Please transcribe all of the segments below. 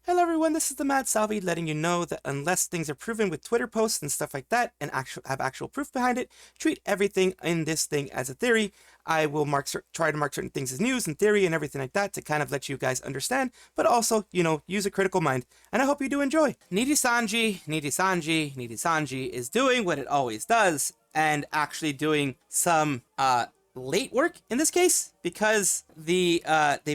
Hello everyone, this is the Mad Salvi letting you know that unless things are proven with Twitter posts and stuff like that and have actual proof behind it, treat everything in this thing as a theory. I will try to mark certain things as news and theory and everything like that to kind of let you guys understand, but also, you know, use a critical mind. And I hope you do enjoy. Nijisanji is doing what it always does and actually doing some late work in this case, because they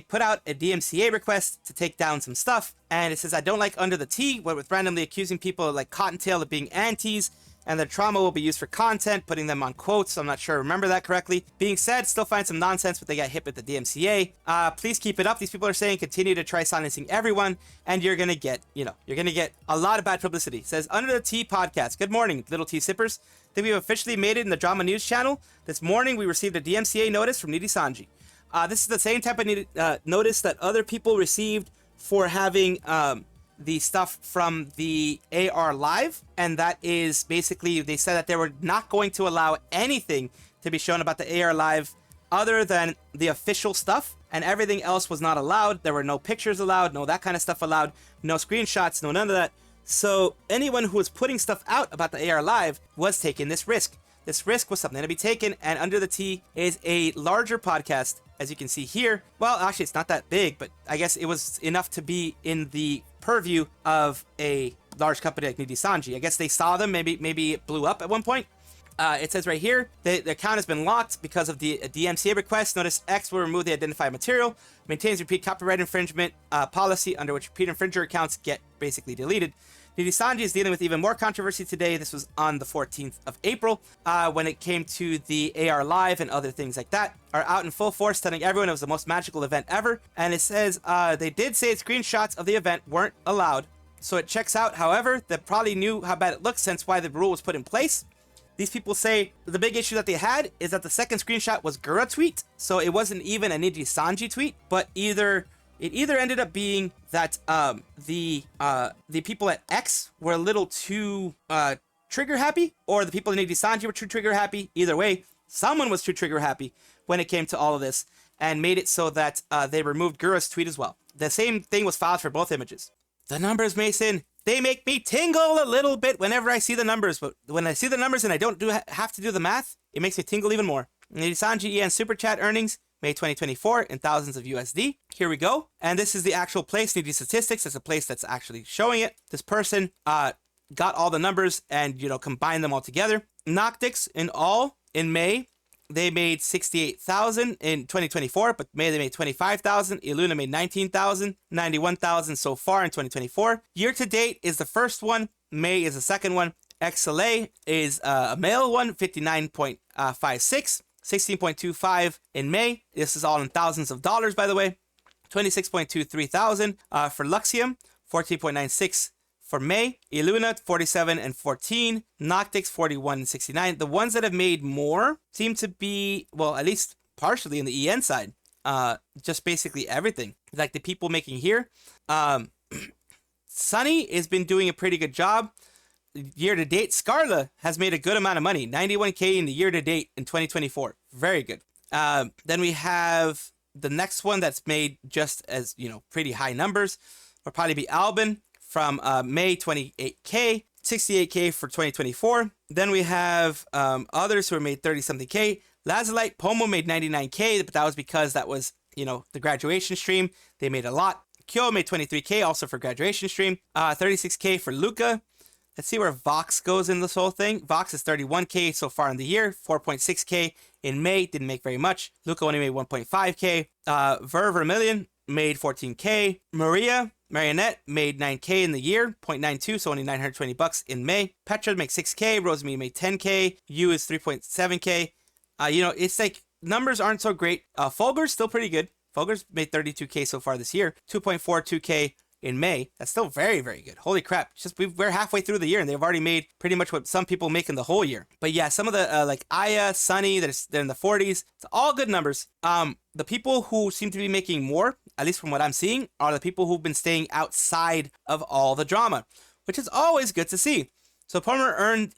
put out a DMCA request to take down some stuff, and it says, I don't like Under the Tea, what with randomly accusing people like Cottontail of being antis, and their trauma will be used for content, putting them on quotes. I'm not sure I remember that correctly. Being said, still find some nonsense, but they got hit with the DMCA. Please keep it up. These people are saying continue to try silencing everyone, and you're gonna get, you know, you're gonna get a lot of bad publicity. It says, Under the Tea podcast. Good morning, little tea sippers. Think we've officially made it in the drama news channel. This morning we received a DMCA notice from Nijisanji. This is the same type of notice that other people received for having the stuff from the AR Live, and that is basically, they said that they were not going to allow anything to be shown about the AR Live other than the official stuff, and everything else was not allowed. There were no pictures allowed, no that kind of stuff allowed, no screenshots, no none of that. So anyone who was putting stuff out about the AR Live was taking this risk. This risk was something to be taken, and Under the Tea is a larger podcast, as you can see here. Well, actually, it's not that big, but I guess it was enough to be in the purview of a large company like Nijisanji. I guess they saw them, maybe it blew up at one point. It says right here, the account has been locked because of the DMCA request. Notice X will remove the identified material, maintains repeat copyright infringement policy under which repeat infringer accounts get basically deleted. Nijisanji is dealing with even more controversy today. This was on the 14th of April, when it came to the AR Live and other things like that, are out in full force telling everyone it was the most magical event ever. And it says they did say screenshots of the event weren't allowed. So it checks out. However, they probably knew how bad it looked, since why the rule was put in place. These people say the big issue that they had is that the second screenshot was Gura tweet. So it wasn't even a Nijisanji tweet, but it either ended up being that the people at X were a little too trigger happy, or the people in Nijisanji were too trigger happy. Either way, someone was too trigger happy when it came to all of this, and made it so that they removed Gura's tweet as well. The same thing was filed for both images. The numbers, Mason, they make me tingle a little bit whenever I see the numbers, but when I see the numbers and I don't have to do the math, it makes me tingle even more. Nijisanji EN Superchat earnings, May 2024, in thousands of USD. Here we go. And this is the actual place, Niji Statistics. It's a place that's actually showing it. This person got all the numbers and, you know, combined them all together. Noctics in all, in May, they made 68,000 in 2024, but May they made 25,000. Iluna made 19,000, 91,000 so far in 2024. Year to date is the first one. May is the second one. XLA is a male one, 59.56. 16.25 in May. This is all in thousands of dollars, by the way. 26.23 thousand for Luxium, 14.96 for May. Iluna, 47 and 14. Noctics, 41 and 69. The ones that have made more seem to be, well, at least partially in the EN side. Just basically everything. Like the people making here. Sunny has been doing a pretty good job. Year to date, Scarla has made a good amount of money, 91K in the year to date in 2024. Very good. Then we have the next one that's made just as, you know, pretty high numbers. Will probably be Albin from May, 28K, 68K for 2024. Then we have others who are made 30 something K. Lazulite Pomo made 99K, but that was because that was, you know, the graduation stream. They made a lot. Kyo made 23K also for graduation stream. 36K for Luka. Let's see where Vox goes in this whole thing. Vox is 31K so far in the year, 4.6K in May, didn't make very much. Luka only made 1.5K. Vermilion made 14K. Marionette made 9K in the year, 0.92, so only 920 bucks in May. Petra makes 6K. Rosemary made 10K. Yu is 3.7K. You know, it's like numbers aren't so great. Fulgur's still pretty good. Fulgur's made 32K so far this year, 2.42K in May. That's still very, very good. Holy crap. It's just we're halfway through the year and they've already made pretty much what some people make in the whole year. But yeah, some of the like Aya, Sunny, they're in the 40s. It's all good numbers. The people who seem to be making more, at least from what I'm seeing, are the people who've been staying outside of all the drama, which is always good to see. So Palmer earned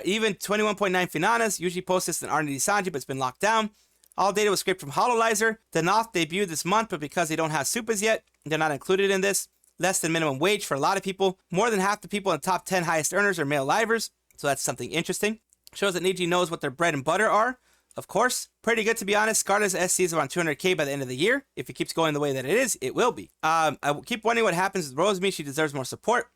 Even 21.9 Finanas usually posts this in our Nijisanji, but it's been locked down. All data was scraped from Hololizer. The Noth debuted this month, but because they don't have Supas yet, they're not included in this. Less than minimum wage for a lot of people. More than half the people in the top 10 highest earners are male livers, so that's something interesting. Shows that Niji knows what their bread and butter are. Of course, pretty good to be honest. Scarlet's SC is around 200k by the end of the year. If it keeps going the way that it is, it will be. I keep wondering what happens with Rosemi. She deserves more support.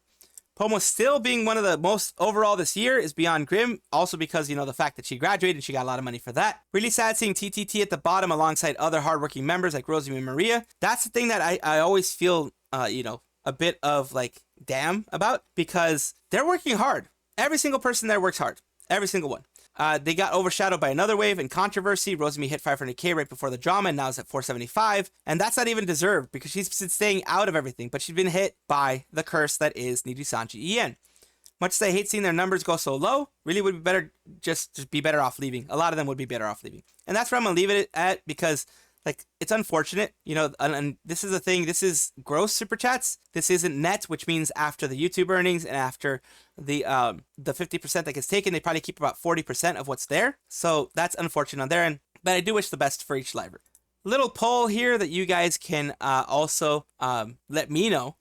Pomo still being one of the most overall this year is beyond grim. Also because, you know, the fact that she graduated and she got a lot of money for that. Really sad seeing TTT at the bottom alongside other hardworking members like Rosemi and Maria. That's the thing that I always feel, you know, a bit of like damn about, because they're working hard. Every single person there works hard. Every single one. They got overshadowed by another wave in controversy. Rosemi hit 500k right before the drama and now is at 475. And that's not even deserved because she's been staying out of everything. But she's been hit by the curse that is Nijisanji EN. Much as I hate seeing their numbers go so low, really would be better just be better off leaving. A lot of them would be better off leaving. And that's where I'm going to leave it at, because like, it's unfortunate, you know, and this is the thing, this is gross super chats. This isn't net, which means after the YouTube earnings and after the 50% that gets taken, they probably keep about 40% of what's there. So that's unfortunate on their end, but I do wish the best for each liver. Little poll here that you guys can also let me know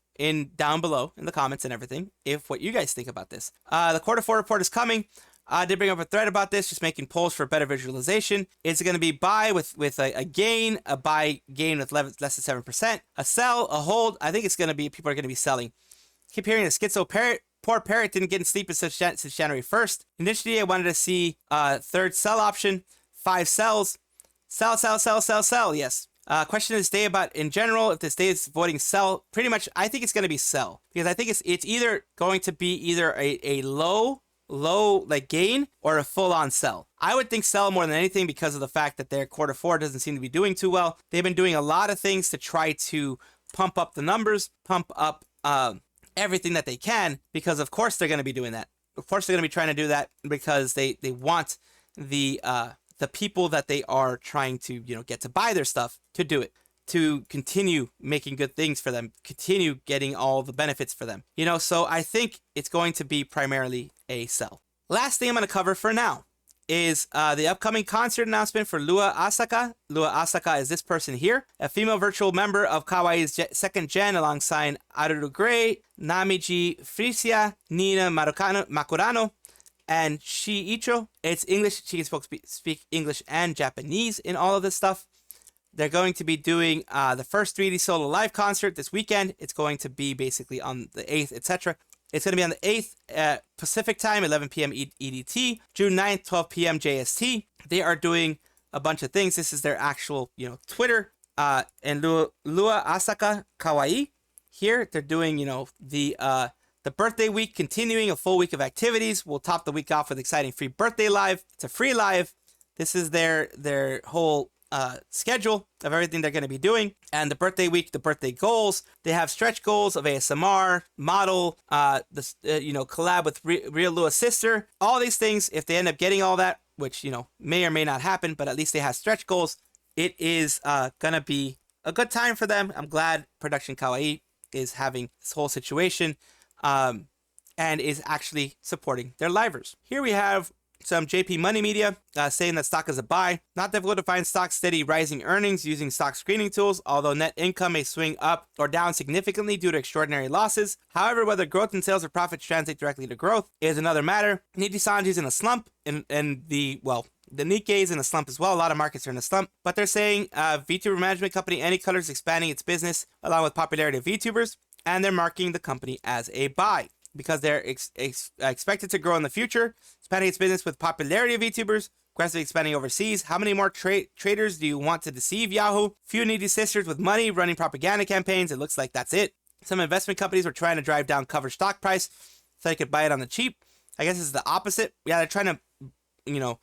down below in the comments and everything, if what you guys think about this. The Q4 report is coming. I did bring up a thread about this, just making polls for better visualization. Is it going to be buy with a gain, a buy gain with less than 7%, a sell, a hold? I think it's going to be, people are going to be selling. Keep hearing the schizo parrot. Poor parrot didn't get in sleep since January 1st. Initially, I wanted to see third sell option, 5 sells. Sell, sell, sell, sell, sell, yes. Question of this day about in general, if this day is voting sell, pretty much I think it's going to be sell. Because I think it's either going to be either a low like gain or a full-on sell. I would think sell more than anything because of the fact that their Q4 doesn't seem to be doing too well. They've been doing a lot of things to try to pump up the numbers, pump up everything that they can, because of course they're going to be doing that. Of course they're going to be trying to do that because they want the people that they are trying to, you know, get to buy their stuff to do it, to continue making good things for them, continue getting all the benefits for them. You know, so I think it's going to be primarily a sell. Last thing I'm going to cover for now is the upcoming concert announcement for Lua Asuka. Lua Asuka is this person here, a female virtual member of Kawaii's second gen alongside Aruru Gray, Namiji Frisia, Nina Makurano, and Shiicho. It's English. She can speak English and Japanese in all of this stuff. They're going to be doing the first 3D solo live concert this weekend. It's going to be basically on the 8th, etc. It's going to be on the 8th Pacific time, 11 p.m. EDT, June 9th, 12 p.m. JST. They are doing a bunch of things. This is their actual, you know, Twitter. And Lua Asuka Kawaii. Here, they're doing, you know, the birthday week, continuing a full week of activities. We'll top the week off with exciting free birthday live. It's a free live. This is their whole schedule of everything they're going to be doing. And the birthday week, the birthday goals, they have stretch goals of ASMR, model, you know, collab with Real Lua's sister, all these things. If they end up getting all that, which, you know, may or may not happen, but at least they have stretch goals. It is going to be a good time for them. I'm glad Production Kawaii is having this whole situation and is actually supporting their livers. Here we have some JP Money Media saying that stock is a buy. Not difficult to find stock steady rising earnings using stock screening tools, although net income may swing up or down significantly due to extraordinary losses. However, whether growth in sales or profits translate directly to growth is another matter. Nijisanji's in a slump, and the Nikkei is in a slump as well. A lot of markets are in a slump, but they're saying VTuber management company Anycolor is expanding its business along with popularity of VTubers, and they're marking the company as a buy because they're expected to grow in the future, expanding its business with popularity of VTubers, aggressively expanding overseas. How many more traders do you want to deceive, Yahoo? Few needy sisters with money running propaganda campaigns. It looks like that's it. Some investment companies were trying to drive down cover stock price so they could buy it on the cheap. I guess it's the opposite. Yeah, they're trying to, you know,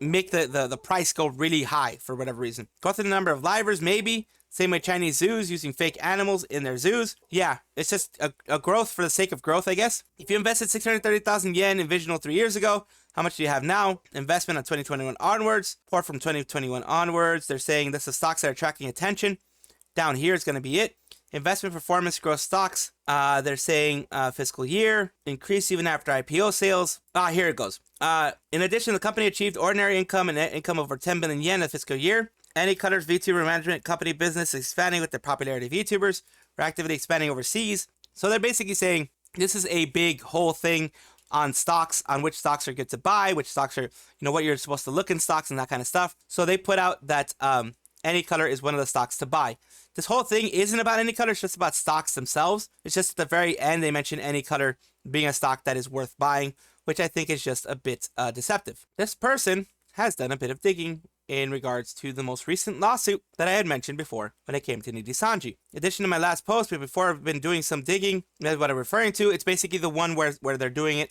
make the price go really high for whatever reason. Growth in the number of livers, maybe. Same with Chinese zoos using fake animals in their zoos. Yeah, it's just a growth for the sake of growth, I guess. If you invested 630,000 yen in Visional 3 years ago, how much do you have now? Investment on 2021 onwards. Report from 2021 onwards. They're saying this is stocks that are attracting attention. Down here is going to be it. Investment performance gross stocks. They're saying fiscal year increase even after IPO sales. Here it goes. In addition, the company achieved ordinary income and net income over 10 billion yen in the fiscal year. Anycolor's VTuber management company business is expanding with the popularity of VTubers. We're actively expanding overseas. So they're basically saying this is a big whole thing on stocks, on which stocks are good to buy, which stocks are, what you're supposed to look in stocks and that kind of stuff. So they put out that Anycolor is one of the stocks to buy. This whole thing isn't about Anycolor, it's just about stocks themselves. It's just at the very end they mention Anycolor being a stock that is worth buying, which I think is just a bit deceptive. This person has done a bit of digging in regards to the most recent lawsuit that I had mentioned before when it came to Nijisanji. In addition to my last post, but before I've been doing some digging, that's what I'm referring to. It's basically the one where they're doing it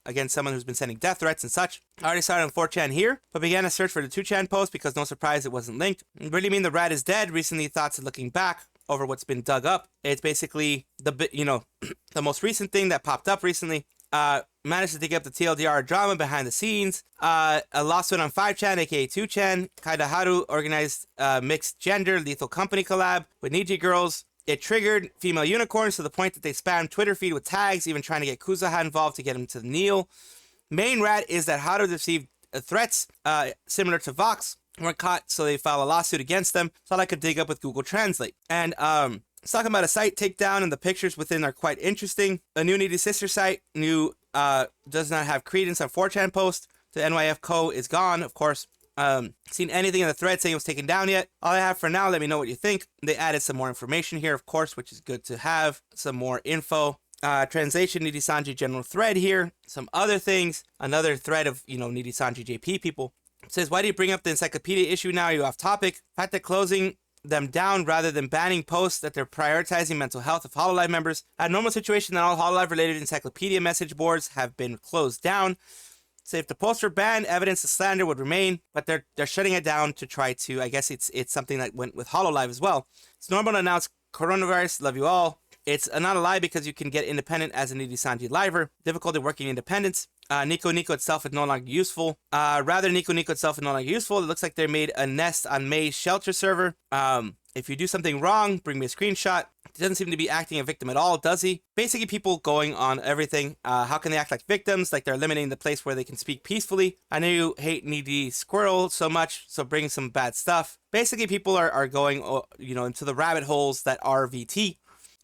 against someone who's been sending death threats and such. I already started on 4chan here, but began a search for the 2chan post because no surprise it wasn't linked. Really mean the rat is dead. Recently thoughts of looking back over what's been dug up. It's basically the most recent thing that popped up recently. Managed to dig up the TLDR drama behind the scenes. A lawsuit on 5chan, aka 2chan. Kaidaharu organized mixed gender lethal company collab with Niji girls. It triggered female unicorns to the point that they spammed Twitter feed with tags, even trying to get Kuzaha involved to get him to kneel. Main rat is that Haru received threats similar to Vox. Weren't caught, so they filed a lawsuit against them. Thought I could dig up with Google Translate. And it's talking about a site takedown, and the pictures within are quite interesting. A new Needy Sister site, does not have credence on 4chan post. The NYF Co is gone, of course. Seen anything in the thread saying it was taken down yet? All I have for now, let me know what you think. They added some more information here, of course, which is good to have. Some more info. Translation, Nijisanji general thread here. Some other things. Another thread of, Nijisanji JP people. It says, why do you bring up the encyclopedia issue now? Are you off topic? Fact that closing them down rather than banning posts that they're prioritizing mental health of HoloLive members. A normal situation that all HoloLive related encyclopedia message boards have been closed down. So if the posts were banned, evidence of slander would remain, but they're shutting it down to try to, I guess it's something that went with HoloLive as well. It's normal to announce coronavirus, love you all. It's not a lie because you can get independent as a Nijisanji liver. Difficulty working independence. Nico itself is no longer useful. Nico itself is no longer useful. It looks like they made a nest on May's shelter server. If you do something wrong, bring me a screenshot. He doesn't seem to be acting a victim at all, does he? Basically, people going on everything. How can they act like victims? Like they're eliminating the place where they can speak peacefully. I know you hate needy Squirrel so much, so bring some bad stuff. Basically, people are going, into the rabbit holes that are VT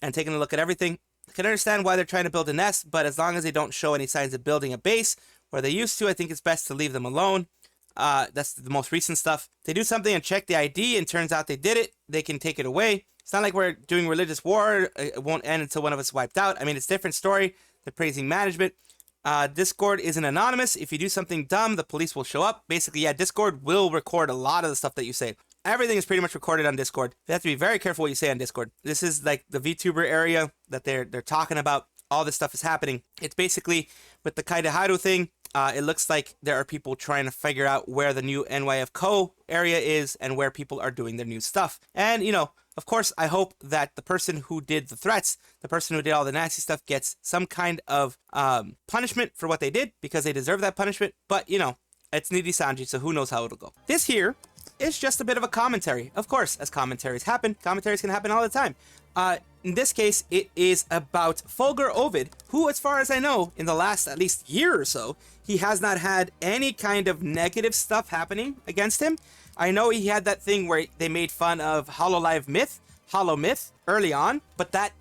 and taking a look at everything. I can understand why they're trying to build a nest, but as long as they don't show any signs of building a base where they used to, I think it's best to leave them alone. That's the most recent stuff. If they do something and check the ID and turns out they did it, they can take it away. It's not like we're doing religious war. It won't end until one of us wiped out. I mean, it's a different story. They're praising management. Discord isn't anonymous. If you do something dumb, the police will show up. Basically, yeah, Discord will record a lot of the stuff that you say. Everything is pretty much recorded on Discord. You have to be very careful what you say on Discord. This is like the VTuber area that they're talking about. All this stuff is happening. It's basically with the Kaidaharu thing. It looks like there are people trying to figure out where the new NYF Co area is and where people are doing their new stuff. And, of course, I hope that the person who did the threats, the person who did all the nasty stuff gets some kind of punishment for what they did because they deserve that punishment. But, it's Nijisanji, so who knows how it'll go. This here is just a bit of a commentary. Of course, as commentaries happen, commentaries can happen all the time. In this case, it is about Fulgur Ovid, who, as far as I know, in the last at least year or so, he has not had any kind of negative stuff happening against him. I know he had that thing where they made fun of HoloLive Myth, Holo Myth, early on, but that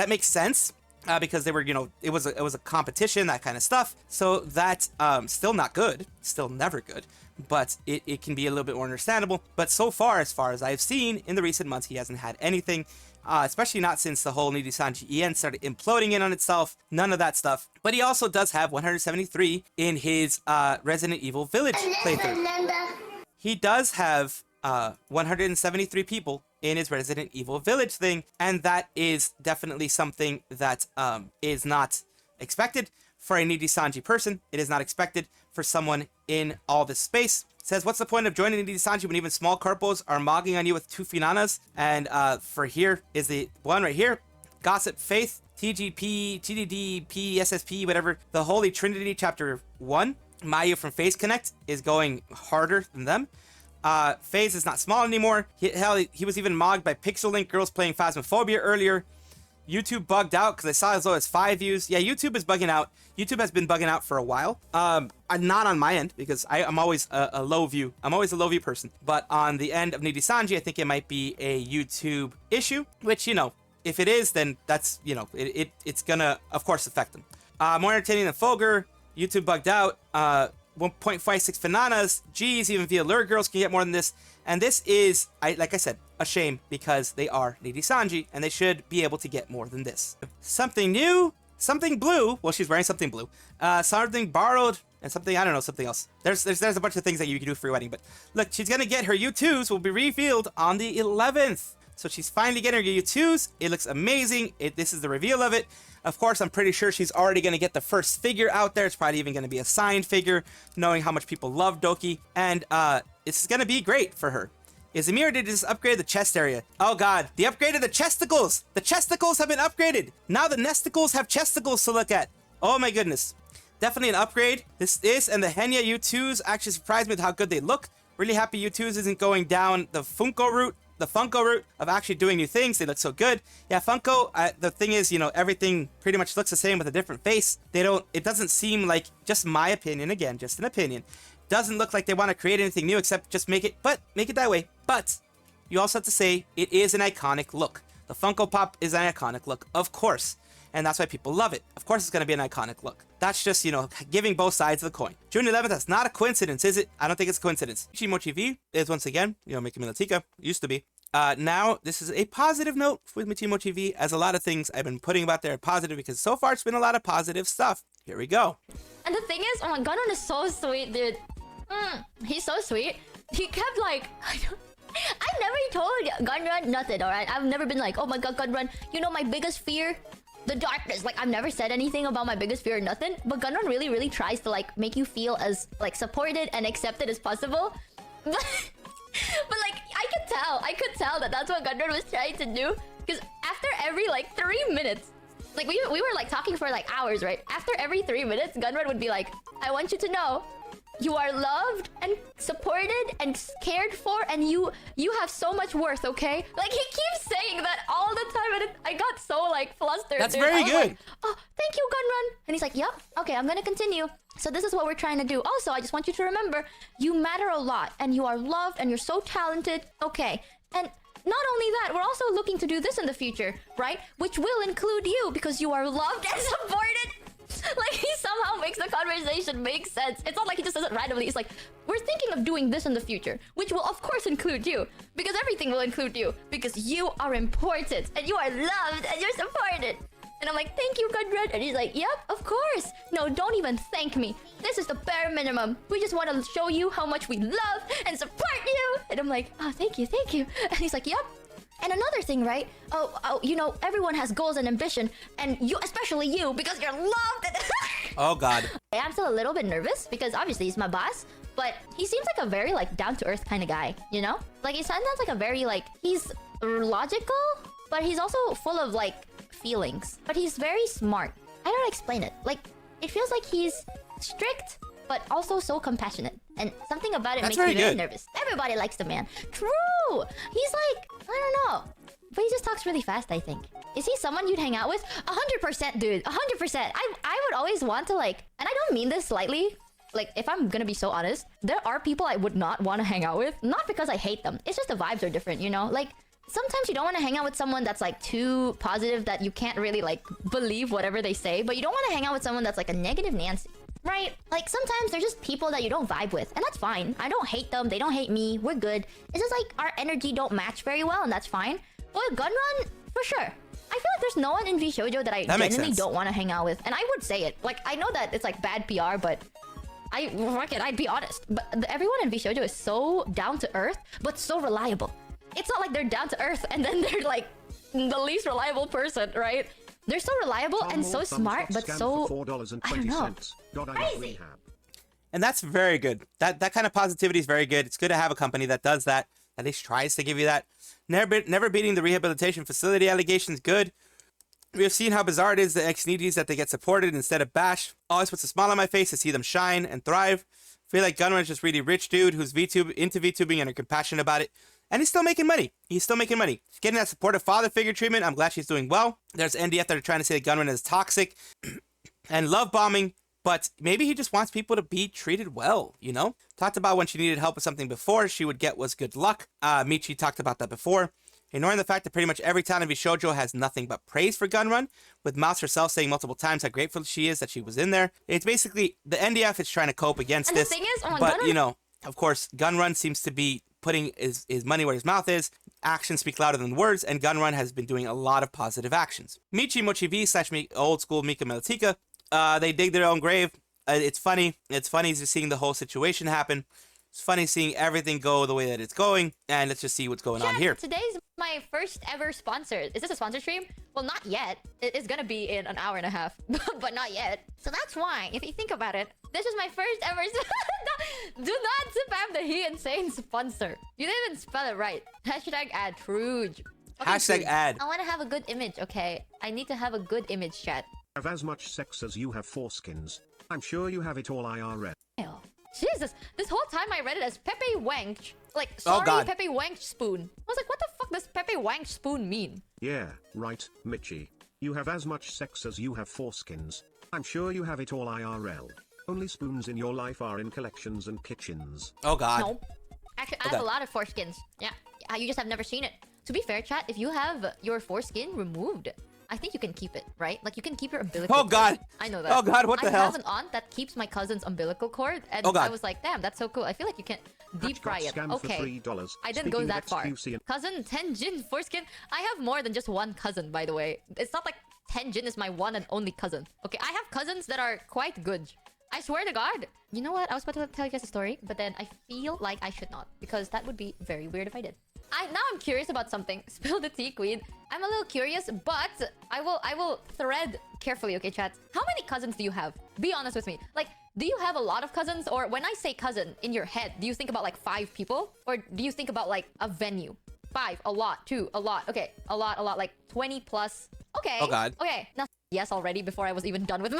makes sense. Because they were, it was a competition, that kind of stuff. So that's still not good, still never good, but it can be a little bit more understandable. But so far, as I've seen in the recent months, he hasn't had anything, especially not since the whole Nijisanji EN started imploding in on itself. None of that stuff. But he also does have 173 in his Resident Evil Village playthrough. He does have 173 people in his Resident Evil Village thing, and that is definitely something that is not expected for a Nijisanji person. It is not expected for someone in all this space. It says, what's the point of joining Nijisanji when even small corpos are mogging on you with 2 finanas? And for here is the one right here. Gossip Faith, TGP, TDD, PSSP, whatever. The Holy Trinity Chapter 1. Mayu from Face Connect is going harder than them. FaZe is not small anymore. Hell, he was even mogged by Pixel Link girls playing Phasmophobia earlier. YouTube bugged out because I saw as low as 5 views. Yeah, YouTube is bugging out. YouTube has been bugging out for a while. Not on my end because I'm always a low view. I'm always a low view person. But on the end of Nijisanji, I think it might be a YouTube issue, which, you know, if it is, then that's, you know, it's gonna, of course, affect them. More entertaining than Fulgur. YouTube bugged out. 1.56 bananas. Geez, even via lure girls can get more than this. And this is, like I said, a shame because they are Nijisanji and they should be able to get more than this. Something new, something blue. Well, she's wearing something blue. Something borrowed and something, I don't know, something else. There's a bunch of things that you can do for your wedding. But look, she's gonna get her Youtooz will be revealed on the 11th. So she's finally getting her Youtooz. It looks amazing. This is the reveal of it. Of course, I'm pretty sure she's already going to get the first figure out there. It's probably even going to be a signed figure, knowing how much people love Doki. And this is going to be great for her. Izumir did just upgrade the chest area. Oh god, they upgraded the chesticles. The chesticles have been upgraded. Now the nesticles have chesticles to look at. Oh my goodness. Definitely an upgrade. This and the Henya Youtooz actually surprised me with how good they look. Really happy Youtooz isn't going down the Funko route. The Funko route of actually doing new things. They look so good. Yeah, Funko, the thing is, you know, everything pretty much looks the same with a different face. It doesn't seem like, just my opinion, again, just an opinion, doesn't look like they want to create anything new except just make it that way. But you also have to say it is an iconic look. The Funko Pop is an iconic look, of course. And that's why people love it. Of course it's going to be an iconic look. That's just, you know, giving both sides of the coin. June 11th, that's not a coincidence, is it? I don't think it's a coincidence. Michi V is once again, you know, making Milatika. Used to be. Now, this is a positive note with Michi V, as a lot of things I've been putting about there are positive because so far it's been a lot of positive stuff. Here we go. And the thing is, oh my Gunrun is so sweet, dude. He's so sweet. He kept like, I never told Gunrun nothing, alright? I've never been like, oh my god, Gunrun, you know my biggest fear? The darkness. Like, I've never said anything about my biggest fear or nothing, but Gunrun really, really tries to like make you feel as like supported and accepted as possible. But like, I could tell that that's what Gunrun was trying to do. Because after every like 3 minutes, like we were like talking for like hours, right? After every 3 minutes, Gunrun would be like, I want you to know, you are loved and supported and cared for, and you have so much worth, okay? Like, he keeps saying that all the time, and I got so like flustered. That's very good. Like, oh, thank you, Gunrun. And he's like, yep, okay, I'm gonna continue. So this is what we're trying to do. Also, I just want you to remember, you matter a lot, and you are loved, and you're so talented. Okay, and not only that, we're also looking to do this in the future, right? Which will include you, because you are loved and supported. Like, he somehow makes the conversation make sense. It's not like he just says it randomly. It's like, we're thinking of doing this in the future, which will of course include you, because everything will include you, because you are important, and you are loved, and you're supported. And I'm like, thank you, Gunrun. And he's like, yep, of course. No, don't even thank me. This is the bare minimum. We just want to show you how much we love and support you. And I'm like, oh, thank you, thank you. And he's like, yep. And another thing, right? Oh, you know, everyone has goals and ambition, and you, especially you, because you're loved. Oh God. I'm still a little bit nervous because obviously he's my boss, but he seems like a very like down-to-earth kind of guy, you know? Like, he sounds like a very like, he's logical, but he's also full of like feelings. But he's very smart. I don't explain it. Like, it feels like he's strict, but also so compassionate. And something about it makes me very nervous. Everybody likes the man. True! He's like, I don't know. But he just talks really fast, I think. Is he someone you'd hang out with? 100%, dude. 100%. I would always want to like... And I don't mean this slightly. Like, if I'm gonna be so honest, there are people I would not want to hang out with. Not because I hate them. It's just the vibes are different, you know? Like, sometimes you don't want to hang out with someone that's like too positive that you can't really like believe whatever they say. But you don't want to hang out with someone that's like a negative Nancy. Right? Like, sometimes they're just people that you don't vibe with, and that's fine. I don't hate them, they don't hate me, we're good. It's just like our energy don't match very well, and that's fine. But with Gunrun, for sure. I feel like there's no one in VShojo that I genuinely don't want to hang out with, and I would say it. Like, I know that it's like bad PR, but I'd be honest. But everyone in VShojo is so down to earth, but so reliable. It's not like they're down to earth and then they're like the least reliable person, right? They're so reliable and so smart, but so, I don't know, crazy. And that's very good. That kind of positivity is very good. It's good to have a company that does that, at least tries to give you that. Never beating the rehabilitation facility allegations, good. We have seen how bizarre it is the ex-needies that they get supported instead of bashed. Always puts a smile on my face to see them shine and thrive. feel like Gunrun's just really rich dude who's into VTubing and are compassionate about it. And he's still making money. He's getting that supportive father figure treatment. I'm glad she's doing well. There's NDF that are trying to say that Gunrun is toxic and love bombing, but maybe he just wants people to be treated well, you know? Talked about when she needed help with something before, she would get was good luck. Michi talked about that before. Ignoring the fact that pretty much every Tanabe shoujo has nothing but praise for Gunrun, with Mouse herself saying multiple times how grateful she is that she was in there. It's basically, the NDF is trying to cope against this. The thing is, but, Gunrun... you know, of course, Gunrun seems to be putting his money where his mouth is. Actions speak louder than words, and Gunrun has been doing a lot of positive actions. Michi Mochi V / old school Mika Melatika, they dig their own grave. It's funny. It's funny just seeing the whole situation happen. It's funny seeing everything go the way that it's going, and let's just see what's going on here. Today's my first ever sponsor. Is this a sponsor stream? Well, not yet. It's gonna be in an hour and a half, but not yet. So that's why, if you think about it, this is my first ever... Do not spam the he insane sponsor. You didn't even spell it right. Hashtag ad, Truge. Okay, Hashtag ad. I want to have a good image, okay? I need to have a good image, chat. Have as much sex as you have foreskins. I'm sure you have it all IRL. Ew. Jesus, this whole time I read it as Pepe Wank. Like, sorry, Pepe Wank spoon. I was like, what the fuck does Pepe Wank spoon mean? Yeah, right, Michi. You have as much sex as you have foreskins. I'm sure you have it all IRL. Only spoons in your life are in collections and kitchens. Oh god. No. Actually, I have a lot of foreskins. Yeah, you just have never seen it. To be fair, chat, if you have your foreskin removed, I think you can keep it, right? Like, you can keep your umbilical cord. God. I know that. Oh god, what the hell? I have an aunt that keeps my cousin's umbilical cord, and I was like, damn, that's so cool. I feel like you can deep fry it. Okay. I didn't go that far. Cousin Tenjin foreskin. I have more than just one cousin, by the way. It's not like Tenjin is my one and only cousin. Okay, I have cousins that are quite good. I swear to God. You know what? I was about to tell you guys a story, but then I feel like I should not, because that would be very weird if I did. Now I'm curious about something. Spill the tea, queen. I'm a little curious, but I will thread carefully, okay, chat? How many cousins do you have? Be honest with me. Like, do you have a lot of cousins? Or when I say cousin, in your head, do you think about like 5 people? Or do you think about like a venue? 5, a lot. 2, a lot. Okay, a lot, like 20 plus. Okay. Oh god. Okay, now yes already before I was even done with my...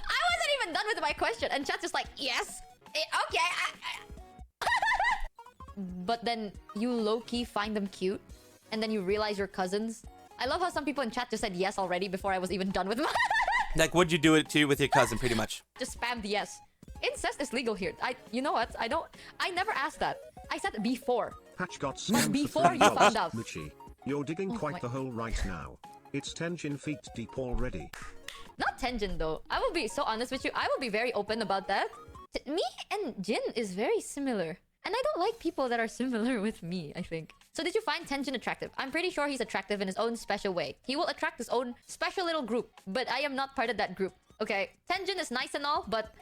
I wasn't even done with my question, and chat's just like, yes. Okay. But then you low-key find them cute, and then you realize you're cousins. I love how some people in chat just said yes already before I was even done with my... Like, what'd you do it to with your cousin, pretty much? Just spammed yes. Incest is legal here. You know what? I never asked that. I said before. Patch got But before you found out. Michi, you're digging quite the hole right now. It's 10 feet deep already. Not Tenjin though. I will be so honest with you. I will be very open about that. Me and Jin is very similar. And I don't like people that are similar with me, I think. So did you find Tenjin attractive? I'm pretty sure he's attractive in his own special way. He will attract his own special little group. But I am not part of that group. Okay, Tenjin is nice and all, but...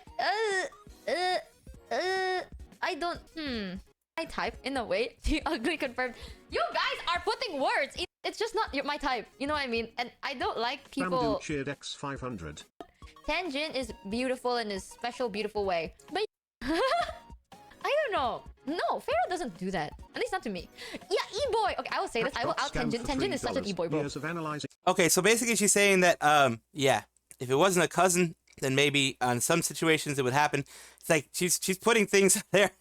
I don't... My type, in a way. The ugly confirmed. You guys are putting words. It's just not my type. You know what I mean? And I don't like people... cheered X500. Tenjin is beautiful in his special, beautiful way. But... I don't know. No, Pharaoh doesn't do that. At least not to me. Yeah, e-boy. Okay, I will say this. I will out Tenjin. Tenjin is such an e-boy, bro. Okay, so basically she's saying that, yeah, if it wasn't a cousin, then maybe on some situations it would happen. It's like she's putting things there.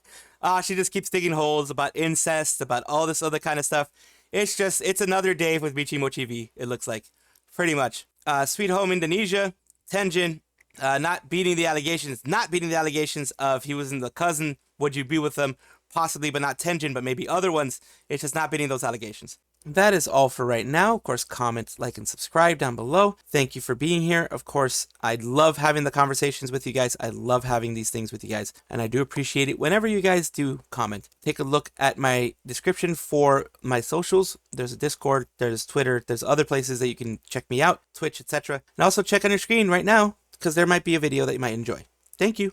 She just keeps digging holes about incest, about all this other kind of stuff. It's another day with Michi Mochi V, it looks like. Pretty much. Sweet Home Indonesia, Tenjin, not beating the allegations of he wasn't the cousin, would you be with them? Possibly, but not Tenjin, but maybe other ones. It's just not beating those allegations. That is all for right now. Of course, comment, like, and subscribe down below. Thank you for being here. Of course, I love having the conversations with you guys. I love having these things with you guys. And I do appreciate it whenever you guys do comment. Take a look at my description for my socials. There's a Discord, there's Twitter, there's other places that you can check me out, Twitch, etc. And also check on your screen right now, because there might be a video that you might enjoy. Thank you.